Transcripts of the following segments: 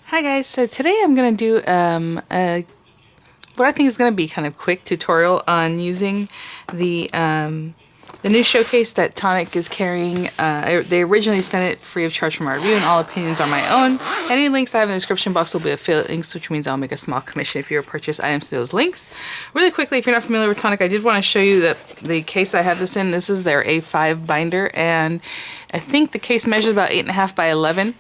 Hi guys, so today I'm going to do what I think is going to be kind of quick tutorial on using the new showcase that Tonic is carrying. They originally sent it free of charge from our review, and all opinions are my own. Any links I have in the description box will be affiliate links, which means I'll make a small commission if you purchase items to those links. Really quickly, if you're not familiar with Tonic, I did want to show you that the case I have this in, this is their A5 binder, and I think the case measures about 8.5 by 11.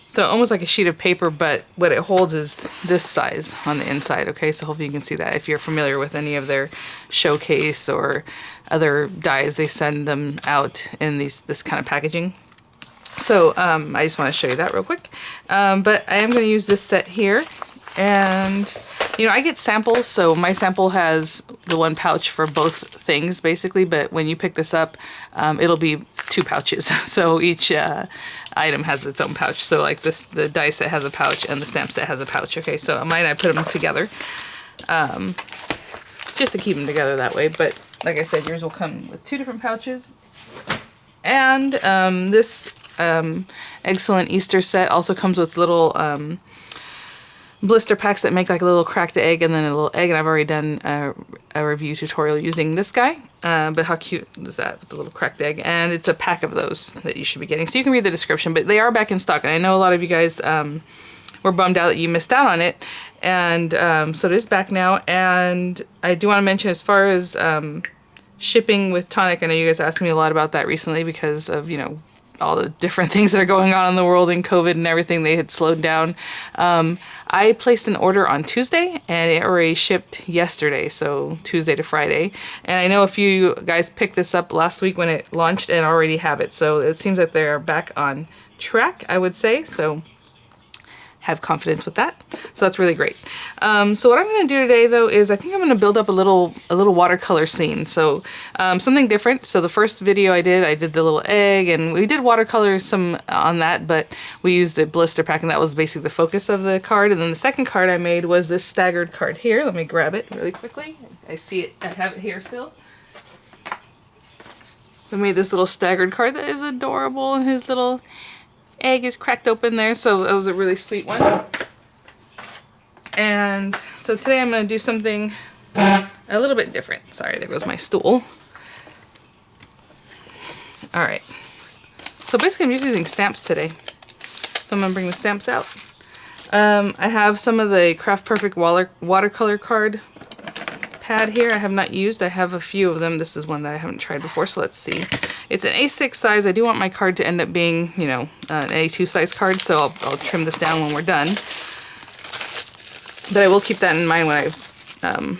So almost like a sheet of paper, but what it holds is this size on the inside, okay? So hopefully you can see that. If you're familiar with any of their showcase or other dies, they send them out in this kind of packaging. So I just want to show you that real quick. But I am going to use this set here. And, you know, I get samples, so my sample has the one pouch for both things, basically. But when you pick this up, it'll be 2 pouches. So each item has its own pouch. So like this, the die set has a pouch and the stamp set has a pouch. Okay, so mine, I put them together just to keep them together that way. But like I said, yours will come with 2 different pouches. And this Egg-cellent Easter set also comes with little blister packs that make like a little cracked egg and then a little egg, and I've already done a review tutorial using this guy, but how cute is that with the little cracked egg? And it's a pack of those that you should be getting, so you can read the description, but they are back in stock, and I know a lot of you guys were bummed out that you missed out on it, and so it is back now. And I do want to mention, as far as shipping with Tonic, I know you guys asked me a lot about that recently because of, you know, all the different things that are going on in the world and COVID and everything. They had slowed down. I placed an order on Tuesday and it already shipped yesterday, so Tuesday to Friday. And I know a few guys picked this up last week when it launched and already have it. So it seems like they're back on track, I would say. So have confidence with that. So that's really great. So what I'm going to do today, though, is I think I'm going to build up a little watercolor scene. So something different. So the first video I did the little egg, and we did watercolor some on that, but we used the blister pack, and that was basically the focus of the card. And then the second card I made was this staggered card here. Let me grab it really quickly. I see it. I have it here still. I made this little staggered card that is adorable, and his little egg is cracked open there, so it was a really sweet one. And so today I'm going to do something a little bit different. Sorry, there goes my stool. Alright, so basically I'm just using stamps today. So I'm going to bring the stamps out. I have some of the Craft Perfect watercolor card pad here I have not used. I have a few of them. This is one that I haven't tried before, so let's see. It's an A6 size. I do want my card to end up being, you know, an A2 size card, so I'll trim this down when we're done. But I will keep that in mind when I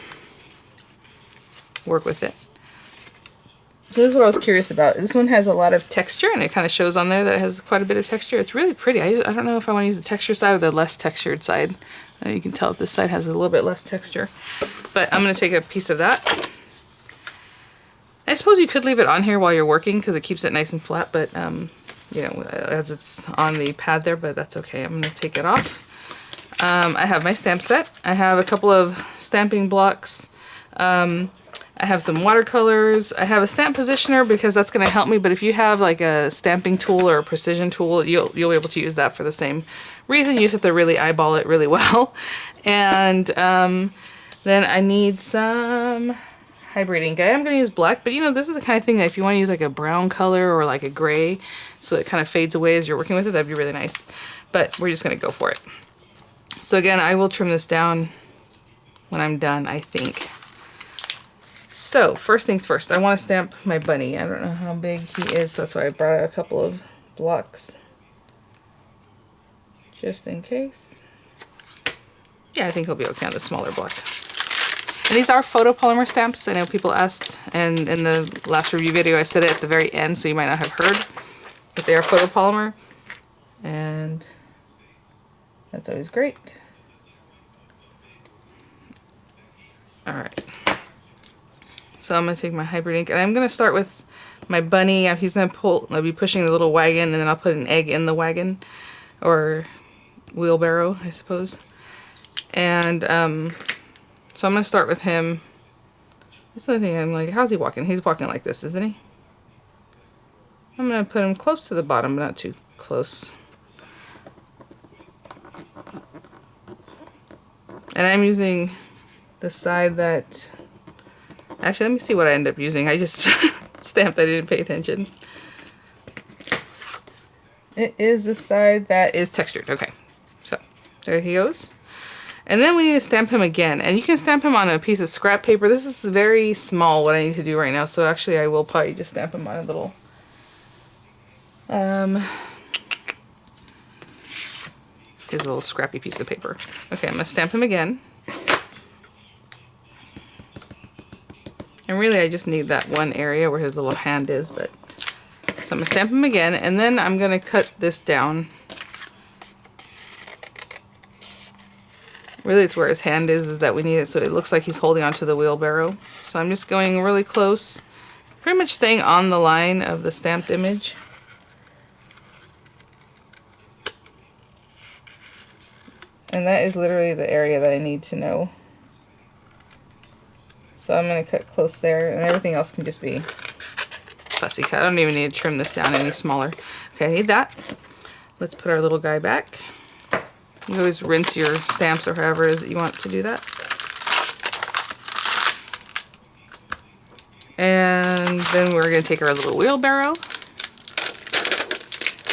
work with it. So this is what I was curious about. This one has a lot of texture, and it kind of shows on there that it has quite a bit of texture. It's really pretty. I don't know if I want to use the texture side or the less textured side. You can tell if this side has a little bit less texture. But I'm going to take a piece of that. I suppose you could leave it on here while you're working because it keeps it nice and flat, but you know, as it's on the pad there, but that's okay. I'm going to take it off. I have my stamp set. I have a couple of stamping blocks. I have some watercolors. I have a stamp positioner because that's going to help me, but if you have like a stamping tool or a precision tool, you'll be able to use that for the same reason. You just have to really eyeball it really well. And then I need some hybrid ink. I am going to use black, but you know, this is the kind of thing that if you want to use like a brown color or like a gray, so it kind of fades away as you're working with it, that'd be really nice. But we're just going to go for it. So again, I will trim this down when I'm done, I think. So first things first, I want to stamp my bunny. I don't know how big he is, so that's why I brought out a couple of blocks just in case. Yeah, I think he'll be okay on the smaller block. And these are photopolymer stamps. I know people asked, and in the last review video I said it at the very end, so you might not have heard, but they are photopolymer, and that's always great. Alright, so I'm going to take my hybrid ink, and I'm going to start with my bunny. He's going to I'll be pushing the little wagon, and then I'll put an egg in the wagon, or wheelbarrow, I suppose. And so I'm going to start with him. That's the other thing, I'm like, how's he walking? He's walking like this, isn't he? I'm going to put him close to the bottom, but not too close. And I'm using the side that, actually let me see what I end up using. I just stamped, I didn't pay attention. It is the side that is textured. Okay, so there he goes. And then we need to stamp him again. And you can stamp him on a piece of scrap paper. This is very small what I need to do right now. So actually I will probably just stamp him on a little here's a little scrappy piece of paper. Okay, I'm gonna stamp him again. And really I just need that one area where his little hand is, but so I'm gonna stamp him again, and then I'm gonna cut this down. Really it's where his hand is that we need it, so it looks like he's holding onto the wheelbarrow. So I'm just going really close, pretty much staying on the line of the stamped image. And that is literally the area that I need to know. So I'm going to cut close there, and everything else can just be fussy cut. I don't even need to trim this down any smaller. Okay, I need that. Let's put our little guy back. You always rinse your stamps or however it is that you want to do that. And then we're going to take our little wheelbarrow.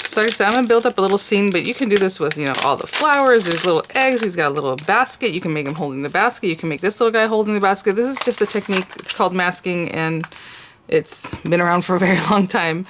So like I said, I'm going to build up a little scene, but you can do this with, you know, all the flowers. There's little eggs. He's got a little basket. You can make him holding the basket. You can make this little guy holding the basket. This is just a technique called masking, and it's been around for a very long time.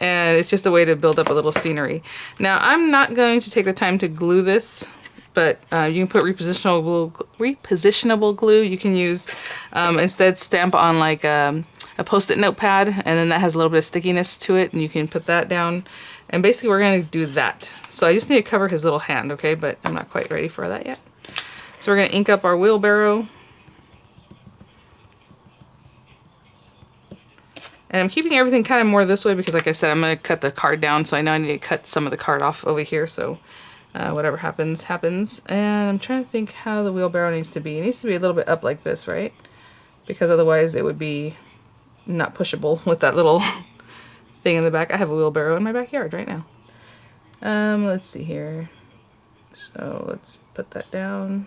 And it's just a way to build up a little scenery. Now, I'm not going to take the time to glue this, but you can put repositionable glue. You can use, instead stamp on like a Post-it notepad, and then that has a little bit of stickiness to it, and you can put that down. And basically we're going to do that. So I just need to cover his little hand, okay? But I'm not quite ready for that yet. So we're going to ink up our wheelbarrow. And I'm keeping everything kind of more this way because, like I said, I'm going to cut the card down, so I know I need to cut some of the card off over here, so whatever happens, happens. And I'm trying to think how the wheelbarrow needs to be. It needs to be a little bit up like this, right? Because otherwise it would be not pushable with that little thing in the back. I have a wheelbarrow in my backyard right now. Let's see here. So let's put that down.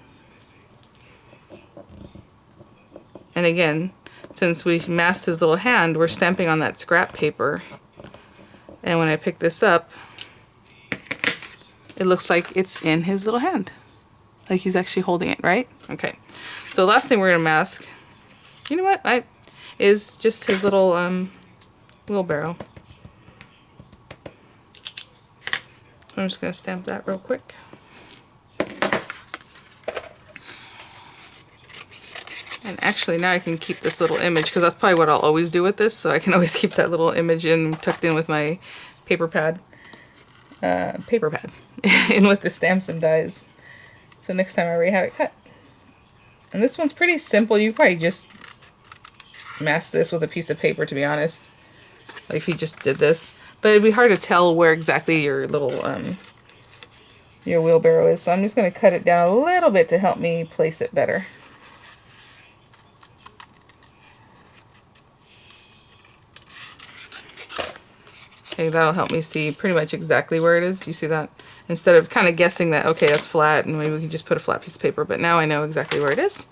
And again, since we masked his little hand, we're stamping on that scrap paper. And when I pick this up, it looks like it's in his little hand. Like he's actually holding it, right? Okay. So last thing we're going to mask, you know what? Is just his little wheelbarrow. So I'm just going to stamp that real quick. And actually now I can keep this little image, because that's probably what I'll always do with this, so I can always keep that little image in tucked in with my paper pad. In with the stamps and dies. So next time I already have it cut. And this one's pretty simple. You probably just mask this with a piece of paper, to be honest. Like if you just did this. But it'd be hard to tell where exactly your little your wheelbarrow is. So I'm just going to cut it down a little bit to help me place it better. Okay, that'll help me see pretty much exactly where it is. You see that? Instead of kind of guessing that, okay, that's flat, and maybe we can just put a flat piece of paper, but now I know exactly where it is.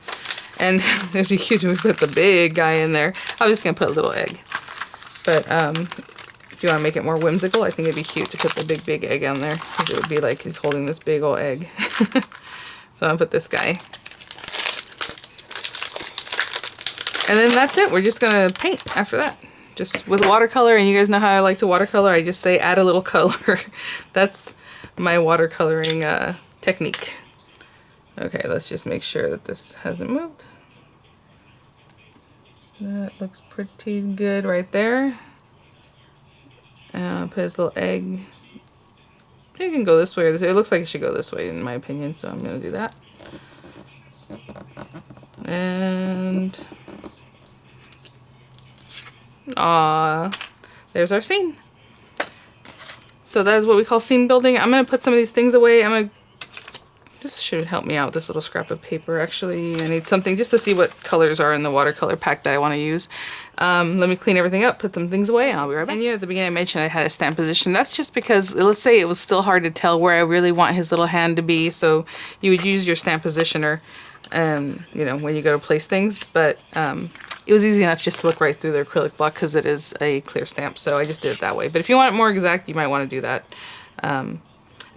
And it'd be cute if we put the big guy in there. I was just going to put a little egg. But if you want to make it more whimsical, I think it'd be cute to put the big egg on there, because it would be like he's holding this big old egg. So I'm going to put this guy. And then that's it. We're just going to paint after that. Just with watercolor, and you guys know how I like to watercolor. I just say add a little color. That's my watercoloring technique. Okay, let's just make sure that this hasn't moved. That looks pretty good right there. And I'll put his little egg. You can go this way or this way. It looks like it should go this way in my opinion, so I'm going to do that. And there's our scene. So that is what we call scene building. I'm going to put some of these things away. This should help me out with this little scrap of paper. Actually, I need something just to see what colors are in the watercolor pack that I want to use. Let me clean everything up, put some things away, and I'll be right back. And you know, at the beginning I mentioned I had a stamp position. That's just because, let's say it was still hard to tell where I really want his little hand to be, so you would use your stamp positioner. you know, when you go to place things, but it was easy enough just to look right through the acrylic block because it is a clear stamp, so I just did it that way. But if you want it more exact, you might want to do that.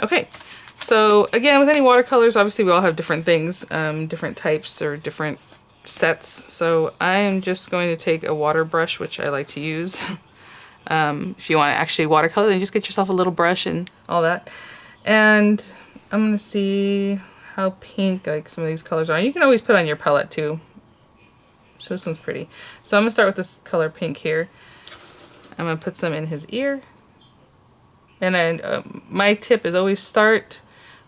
Okay, so again, with any watercolors, obviously we all have different things, different types or different sets. So I am just going to take a water brush, which I like to use. If you want to actually watercolor, then just get yourself a little brush and all that. And I'm going to see how pink like some of these colors are. You can always put on your palette too. So this one's pretty. So I'm going to start with this color pink here. I'm going to put some in his ear. And then my tip is always start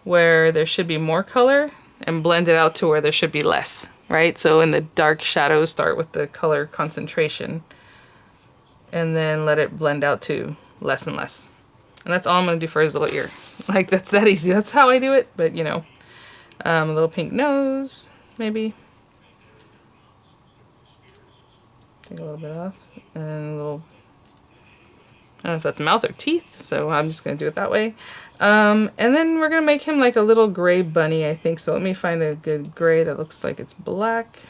where there should be more color and blend it out to where there should be less, right? So in the dark shadows, start with the color concentration and then let it blend out to less and less. And that's all I'm going to do for his little ear. Like, that's that easy. That's how I do it, but you know. A little pink nose, maybe. Take a little bit off. And a little, I don't know if that's mouth or teeth, so I'm just going to do it that way. And then we're going to make him like a little gray bunny, I think. So let me find a good gray that looks like it's black.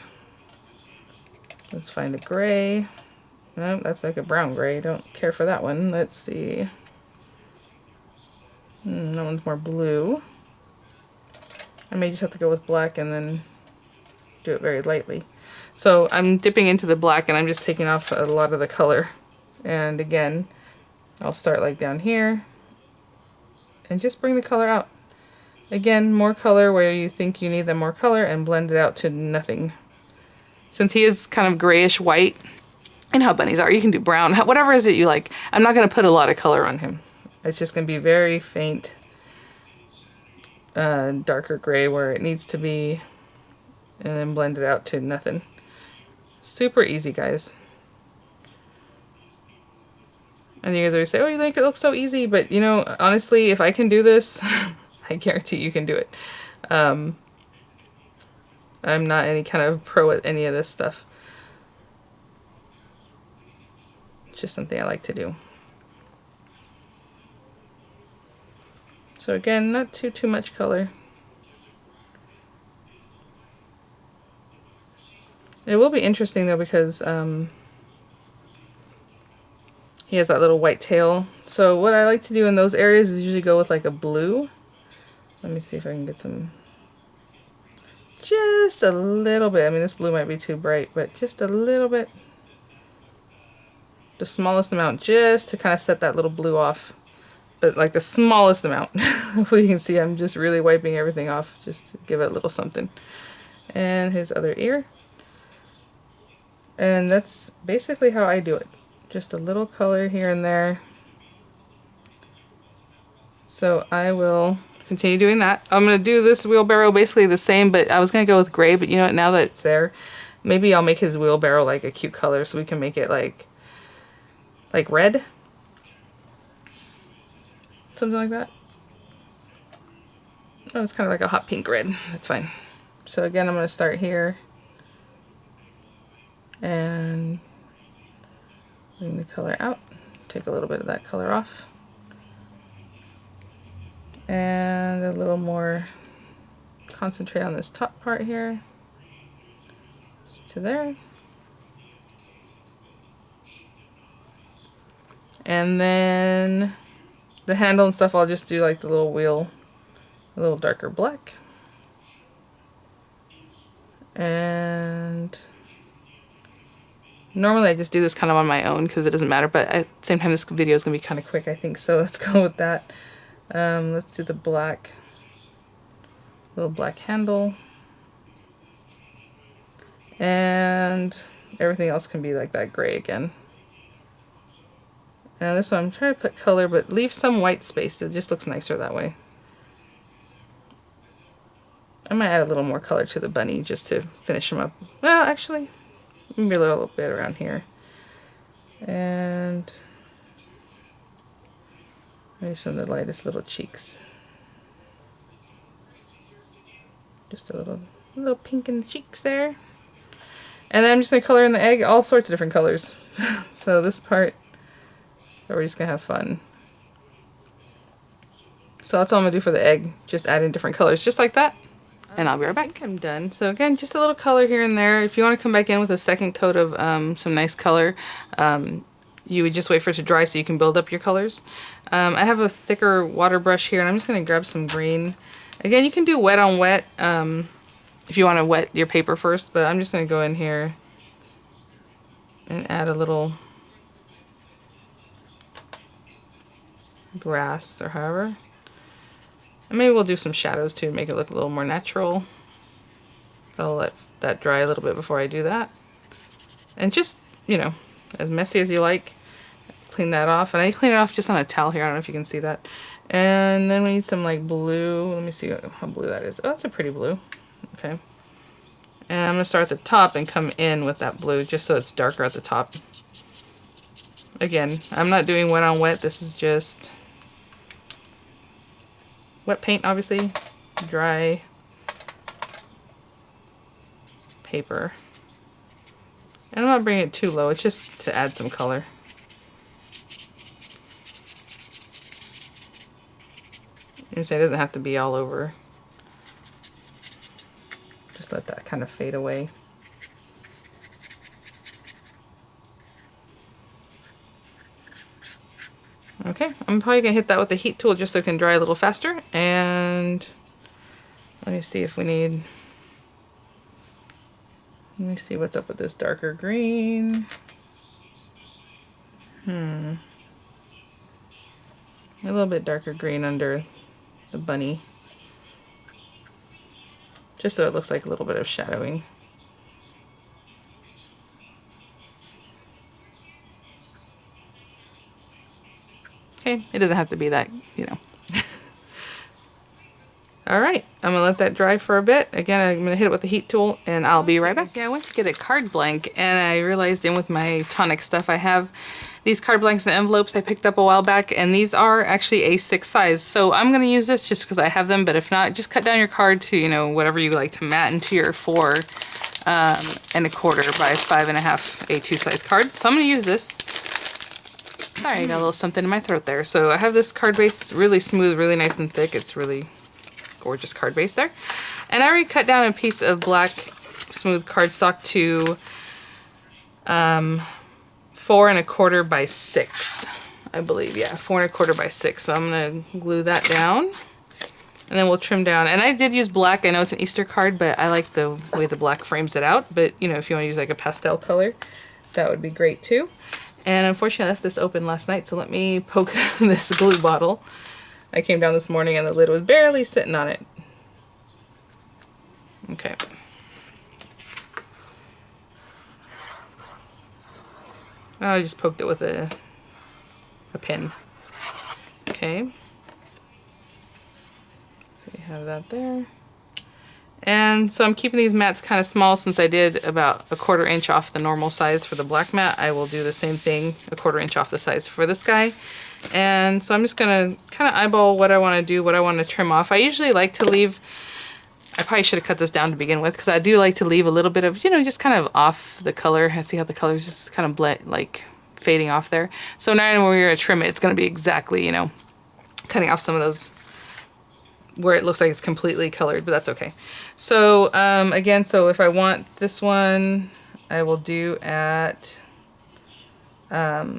Let's find a gray. No, that's like a brown gray. Don't care for that one. Let's see. That one's more blue. I may just have to go with black and then do it very lightly. So I'm dipping into the black and I'm just taking off a lot of the color. And again, I'll start like down here and just bring the color out. Again, more color where you think you need the more color and blend it out to nothing. Since he is kind of grayish white, and how bunnies are, you can do brown, whatever is it you like. I'm not going to put a lot of color on him. It's just going to be very faint, darker gray where it needs to be, and then blend it out to nothing. Super easy, guys. And you guys always say, oh, you think it looks so easy, but you know, honestly, if I can do this, I guarantee you can do it. I'm not any kind of pro at any of this stuff. It's just something I like to do. So again, not too much color. It will be interesting though because he has that little white tail. So what I like to do in those areas is usually go with like a blue. Let me see if I can get some, just a little bit. I mean, this blue might be too bright, but just a little bit. The smallest amount, just to kind of set that little blue off. But like the smallest amount. Hopefully you can see I'm just really wiping everything off just to give it a little something. And his other ear. And that's basically how I do it. Just a little color here and there. So I will continue doing that. I'm going to do this wheelbarrow basically the same, but I was going to go with gray, but you know what, now that it's there, maybe I'll make his wheelbarrow like a cute color so we can make it like red. Something like that. Oh, it's kind of like a hot pink red. That's fine. So again, I'm going to start here and bring the color out. Take a little bit of that color off. And a little more, concentrate on this top part here. Just to there. And then the handle and stuff, I'll just do like the little wheel, a little darker black. And normally I just do this kind of on my own because it doesn't matter, but at the same time this video is going to be kind of quick, I think, so let's go with that. Let's do the black, little black handle. And everything else can be like that gray again. Now this one, I'm trying to put color, but leave some white space. It just looks nicer that way. I might add a little more color to the bunny just to finish him up. Well, actually, maybe a little bit around here. And maybe some of the lightest little cheeks. Just a little pink in the cheeks there. And then I'm just going to color in the egg all sorts of different colors. So this part, we're just going to have fun. So that's all I'm going to do for the egg. Just add in different colors, just like that. and I'll be right back. I'm done. So again, just a little color here and there. If you want to come back in with a second coat of some nice color, you would just wait for it to dry so you can build up your colors. I have a thicker water brush here, and I'm just going to grab some green. Again, you can do wet on wet if you want to wet your paper first, but I'm just going to go in here and add a little grass or however. And maybe we'll do some shadows too, make it look a little more natural. I'll let that dry a little bit before I do that. And just, you know, as messy as you like. Clean that off. And I clean it off just on a towel here. I don't know if you can see that. And then we need some like blue. Let me see how blue that is. Oh, that's a pretty blue. Okay. And I'm going to start at the top and come in with that blue just so it's darker at the top. Again, I'm not doing wet on wet. This is just wet paint, obviously. Dry paper. And I'm not bringing it too low. It's just to add some color. You say it doesn't have to be all over. Just let that kind of fade away. Okay, I'm probably gonna hit that with the heat tool just so it can dry a little faster. And let me see if we need. Let me see what's up with this darker green. A little bit darker green under the bunny. Just so it looks like a little bit of shadowing. Okay, it doesn't have to be that, you know. Alright, I'm going to let that dry for a bit. Again, I'm going to hit it with the heat tool and I'll be right back. Yeah, I went to get a card blank and I realized in with my Tonic stuff I have these card blanks and envelopes I picked up a while back, and these are actually A6 size. So I'm going to use this just because I have them, but if not, just cut down your card to, you know, whatever you like to mat into your 4.25 by 5.5 A2 size card. So I'm going to use this. Sorry, I got a little something in my throat there. So I have this card base, really smooth, really nice and thick. It's really gorgeous card base there. And I already cut down a piece of black smooth cardstock to 4.25 by 6, I believe. Yeah, 4.25 by 6. So I'm gonna glue that down, and then we'll trim down. And I did use black. I know it's an Easter card, but I like the way the black frames it out. But you know, if you want to use like a pastel color, that would be great too. And unfortunately, I left this open last night, so let me poke this glue bottle. I came down this morning and the lid was barely sitting on it. Okay. Oh, I just poked it with a pin. Okay. So we have that there. And so I'm keeping these mats kind of small since I did about 1/4 inch off the normal size for the black mat. I will do the same thing, 1/4 inch off the size for this guy. And so I'm just gonna kind of eyeball what I want to do, what I want to trim off. I usually like to leave, I probably should have cut this down to begin with, because I do like to leave a little bit of, you know, just kind of off the color. I see how the color's just kind of blend, like fading off there. So now when we're gonna trim it, it's gonna be exactly, you know, cutting off some of those where it looks like it's completely colored, but that's okay. So again, so if I want this one, I will do at, let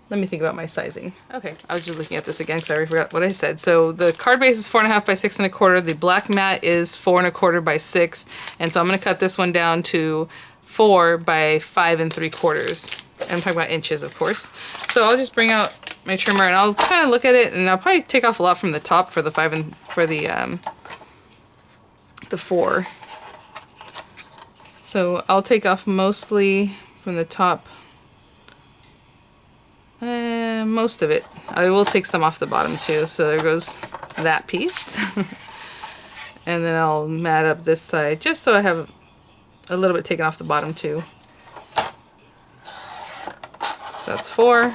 me think about my sizing. Okay, I was just looking at this again because I already forgot what I said. So the card base is 4.5 by 6.25. The black mat is 4.25 by 6. And so I'm gonna cut this one down to 4 by 5.75. I'm talking about inches, of course. So I'll just bring out my trimmer and I'll kind of look at it, and I'll probably take off a lot from the top for the 5 and for the 4. So I'll take off mostly from the top, most of it. I will take some off the bottom too. So there goes that piece. And then I'll mat up this side just so I have a little bit taken off the bottom too. That's 4.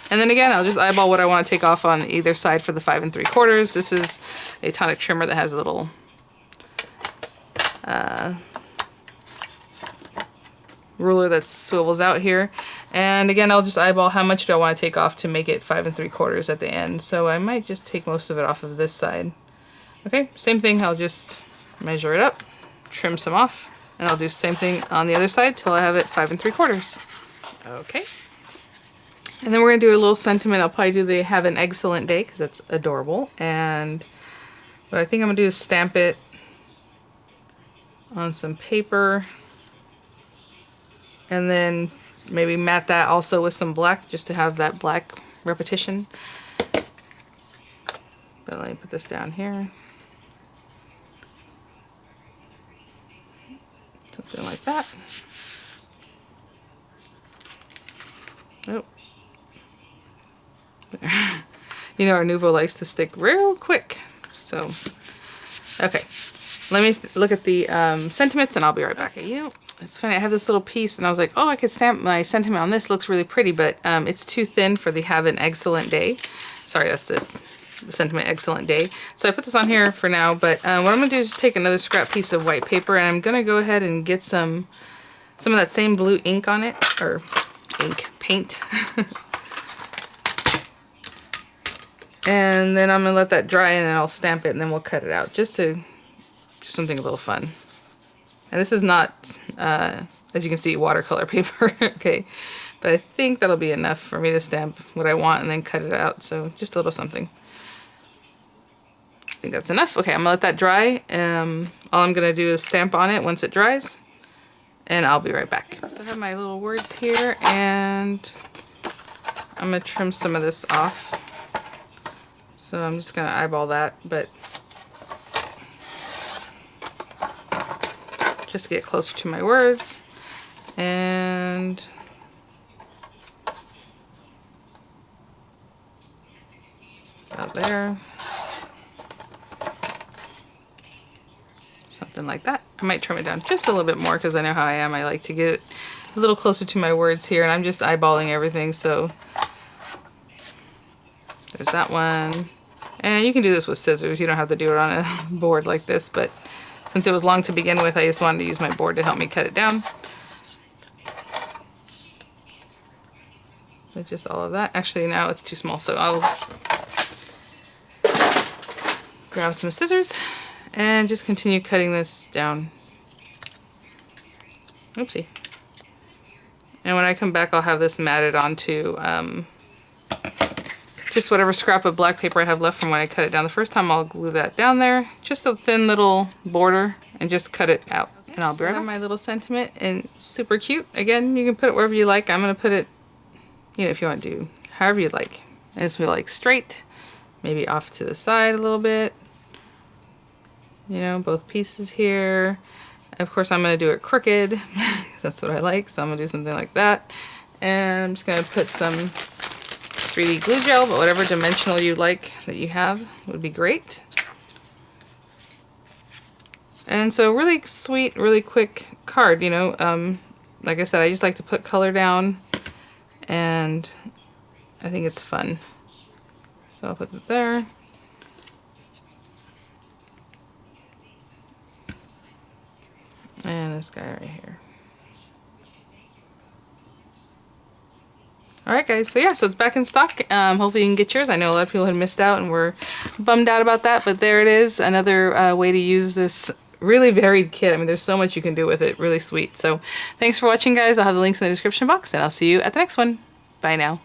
And then again, I'll just eyeball what I want to take off on either side for the 5.75. This is a Tonic trimmer that has a little ruler that swivels out here. And again, I'll just eyeball how much do I want to take off to make it 5.75 at the end. So I might just take most of it off of this side. Okay, same thing, I'll just measure it up, trim some off, and I'll do the same thing on the other side till I have it 5 3/4. Okay. And then we're gonna do a little sentiment. I'll probably do the have an excellent day because that's adorable. And what I think I'm gonna do is stamp it on some paper and then maybe matte that also with some black just to have that black repetition. But let me put this down here. Something like that. Oh. You know, our Nouveau likes to stick real quick. So, okay. Let me look at the sentiments and I'll be right back. Okay, you know, it's funny, I have this little piece and I was like, oh, I could stamp my sentiment on this. Looks really pretty, but it's too thin for the have an excellent day. Sorry, that's the sentiment excellent day. So I put this on here for now, but what I'm gonna do is just take another scrap piece of white paper and I'm gonna go ahead and get some of that same blue ink on it, or paint. And then I'm gonna let that dry and then I'll stamp it and then we'll cut it out just something a little fun. And this is not, as you can see, watercolor paper, okay? But I think that'll be enough for me to stamp what I want and then cut it out. So just a little something. I think that's enough. Okay, I'm gonna let that dry. All I'm gonna do is stamp on it once it dries and I'll be right back. So I have my little words here and I'm gonna trim some of this off. So I'm just gonna eyeball that, but just get closer to my words. And about there. Something like that. I might trim it down just a little bit more because I know how I am. I like to get a little closer to my words here, and I'm just eyeballing everything. So there's that one. And you can do this with scissors. You don't have to do it on a board like this, but since it was long to begin with, I just wanted to use my board to help me cut it down. But just all of that. Actually, now it's too small, so I'll grab some scissors and just continue cutting this down. Oopsie. And when I come back, I'll have this matted onto just whatever scrap of black paper I have left from when I cut it down the first time. I'll glue that down there. Just a thin little border and just cut it out. And I'll be right back. My little sentiment, and it's super cute. Again, you can put it wherever you like. I'm going to put it, you know, if you want to do however you like. I just feel like straight, maybe off to the side a little bit. You know, both pieces here. Of course, I'm going to do it crooked because that's what I like. So I'm going to do something like that. And I'm just going to put some 3D glue gel, but whatever dimensional you like that you have would be great. And so really sweet, really quick card, you know. Like I said, I just like to put color down and I think it's fun. So I'll put it there. And this guy right here. Alright guys, so yeah, so it's back in stock. Hopefully you can get yours. I know a lot of people had missed out and were bummed out about that, but there it is. Another way to use this really varied kit. I mean, there's so much you can do with it. Really sweet. So thanks for watching, guys. I'll have the links in the description box, and I'll see you at the next one. Bye now.